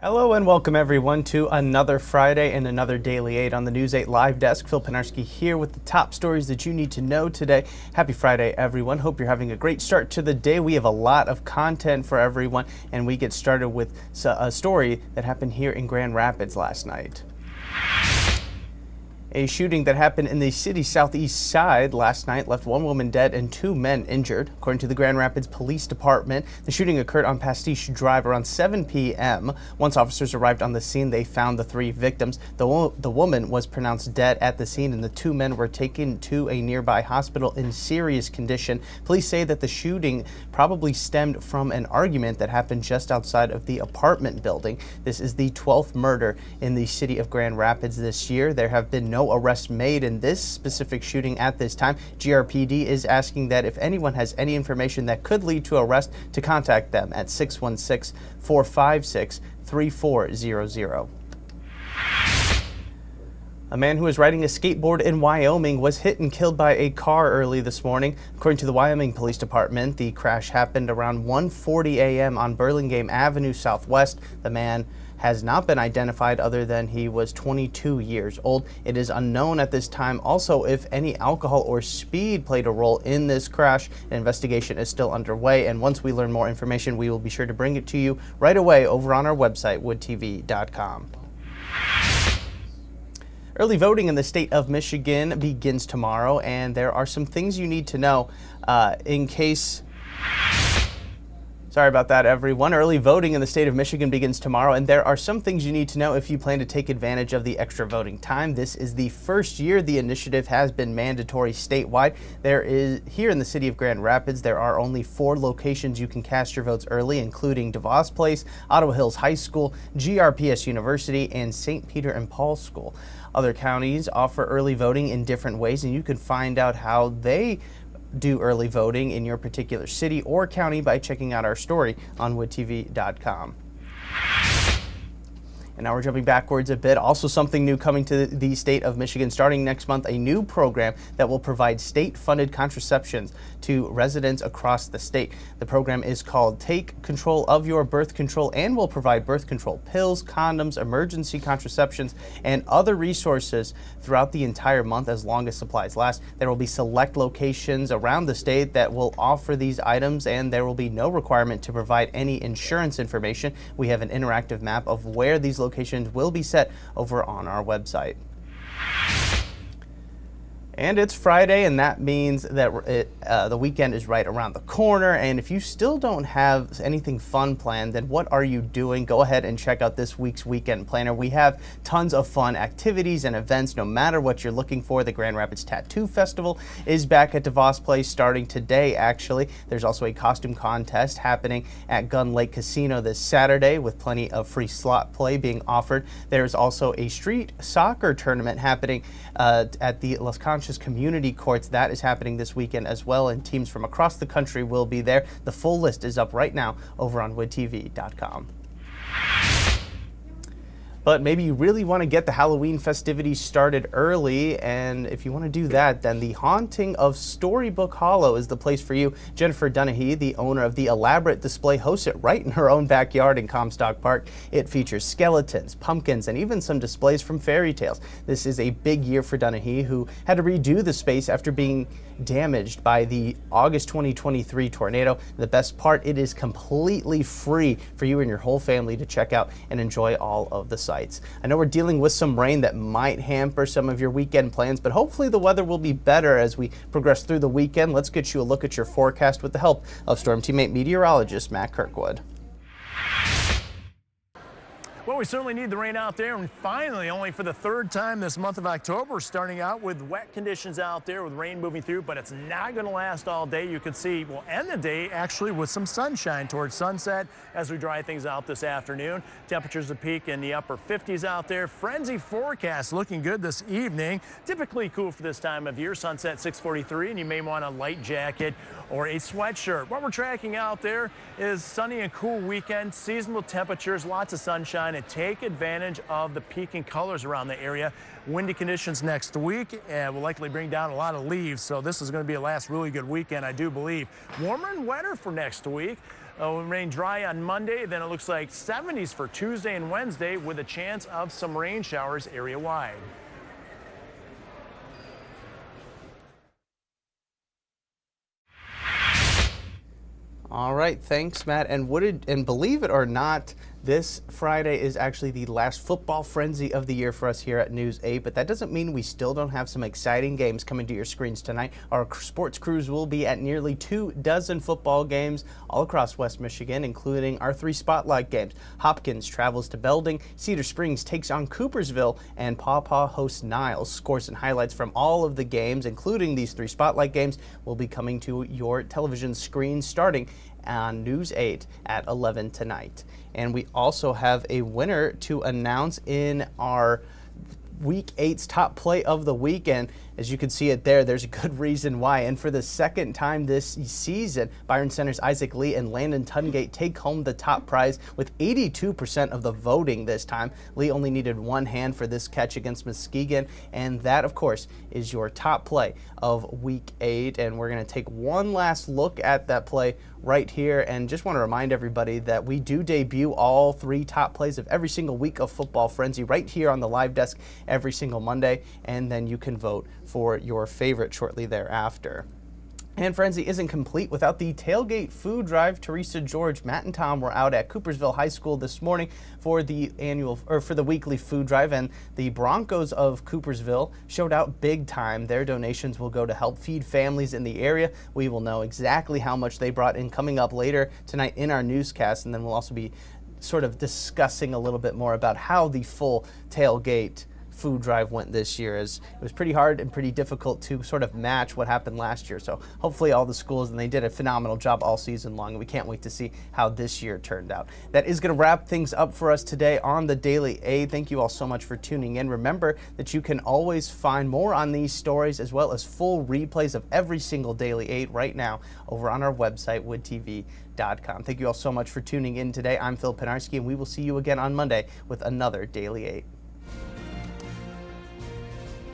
Hello and welcome everyone to another Friday and another Daily 8 on the News 8 Live Desk. Phil Penarski here with the top stories that you need to know today. Happy Friday, everyone. Hope you're having a great start to the day. We have a lot of content for everyone, and we get started with a story that happened here in Grand Rapids last night. A shooting that happened in the city's southeast side last night left one woman dead and two men injured. According to the Grand Rapids Police Department, the shooting occurred on Pastiche Drive around 7 p.m. Once officers arrived on the scene, they found the three victims. The woman was pronounced dead at the scene, and the two men were taken to a nearby hospital in serious condition. Police say that the shooting probably stemmed from an argument that happened just outside of the apartment building. This is the 12th murder in the city of Grand Rapids this year. There have been no arrests made in this specific shooting at this time. GRPD is asking that if anyone has any information that could lead to arrest, to contact them at 616-456-3400. A man who was riding a skateboard in Wyoming was hit and killed by a car early this morning. According to the Wyoming Police Department, the crash happened around 1:40 a.m. on Burlingame Avenue Southwest. The man has not been identified other than he was 22 years old. It is unknown at this time also if any alcohol or speed played a role in this crash. An investigation is still underway, and once we learn more information, we will be sure to bring it to you right away over on our website, woodtv.com. Early voting in the state of Michigan begins tomorrow, and there are some things you need to know in case... Sorry about that, everyone. Early voting in the state of Michigan begins tomorrow, and there are some things you need to know if you plan to take advantage of the extra voting time. This is the first year the initiative has been mandatory statewide. Here in the city of Grand Rapids, there are only 4 locations you can cast your votes early, including DeVos Place, Ottawa Hills High School, GRPS University, and St. Peter and Paul School. Other counties offer early voting in different ways, and you can find out how they do early voting in your particular city or county by checking out our story on woodtv.com. And now we're jumping backwards a bit. Also something new coming to the state of Michigan starting next month, a new program that will provide state-funded contraceptions to residents across the state. The program is called Take Control of Your Birth Control and will provide birth control pills, condoms, emergency contraceptions, and other resources throughout the entire month as long as supplies last. There will be select locations around the state that will offer these items, and there will be no requirement to provide any insurance information. We have an interactive map of where these locations will be set over on our website. And it's Friday, and that means that the weekend is right around the corner. And if you still don't have anything fun planned, then what are you doing? Go ahead and check out this week's weekend planner. We have tons of fun activities and events no matter what you're looking for. The Grand Rapids Tattoo Festival is back at DeVos Place starting today, actually. There's also a costume contest happening at Gun Lake Casino this Saturday with plenty of free slot play being offered. There's also a street soccer tournament happening at the Las Conchas Community Courts. That is happening this weekend as well, and teams from across the country will be there. The full list is up right now over on woodtv.com. But maybe you really want to get the Halloween festivities started early, and if you want to do that, then the Haunting of Storybook Hollow is the place for you. Jennifer Dunahee, the owner of the elaborate display, hosts it right in her own backyard in Comstock Park. It features skeletons, pumpkins, and even some displays from fairy tales. This is a big year for Dunahee, who had to redo the space after being damaged by the August 2023 tornado. The best part, it is completely free for you and your whole family to check out and enjoy all of the sights. I know we're dealing with some rain that might hamper some of your weekend plans, but hopefully the weather will be better as we progress through the weekend. Let's get you a look at your forecast with the help of Storm Teammate meteorologist Matt Kirkwood. Well, we certainly need the rain out there, and finally, only for the third time this month of October, starting out with wet conditions out there with rain moving through, but it's not going to last all day. You can see we'll end the day actually with some sunshine towards sunset as we dry things out this afternoon. Temperatures will peak in the upper 50s out there. Frenzy forecast looking good this evening. Typically cool for this time of year. Sunset 6:43, and you may want a light jacket or a sweatshirt. What we're tracking out there is sunny and cool weekend, seasonable temperatures, lots of sunshine, and take advantage of the peaking colors around the area. Windy conditions next week and will likely bring down a lot of leaves, so this is going to be a last really good weekend, I do believe. Warmer and wetter for next week. Will remain dry on Monday, then it looks like 70s for Tuesday and Wednesday with a chance of some rain showers area-wide. All right, thanks, Matt. And believe it or not, this Friday is actually the last football frenzy of the year for us here at News 8, but that doesn't mean we still don't have some exciting games coming to your screens tonight. Our sports crews will be at nearly 24 football games all across West Michigan, including our 3 spotlight games. Hopkins travels to Belding, Cedar Springs takes on Coopersville, and Paw Paw hosts Niles. Scores and highlights from all of the games, including these 3 spotlight games, will be coming to your television screen starting on News 8 at 11 tonight. And we also have a winner to announce in our Week 8's top play of the weekend. As you can see it there, there's a good reason why. And for the second time this season, Byron Center's Isaac Lee and Landon Tungate take home the top prize with 82% of the voting this time. Lee only needed 1 hand for this catch against Muskegon. And that, of course, is your top play of Week 8. And we're going to take one last look at that play right here. And just want to remind everybody that we do debut all 3 top plays of every single week of Football Frenzy right here on the live desk every single Monday. And then you can vote for your favorite shortly thereafter. And Frenzy isn't complete without the tailgate food drive. Teresa, George, Matt, and Tom were out at Coopersville High School this morning for the weekly food drive, and the Broncos of Coopersville showed out big time. Their donations will go to help feed families in the area. We will know exactly how much they brought in coming up later tonight in our newscast, and then we'll also be sort of discussing a little bit more about how the full tailgate food drive went this year, as it was pretty hard and pretty difficult to sort of match what happened last year. So hopefully all the schools, and they did a phenomenal job all season long, and we can't wait to see how this year turned out. That is going to wrap things up for us today on the Daily 8. Thank you all so much for tuning in. Remember that you can always find more on these stories as well as full replays of every single Daily 8 right now over on our website, woodtv.com. Thank you all so much for tuning in today. I'm Phil Penarski, and we will see you again on Monday with another Daily 8.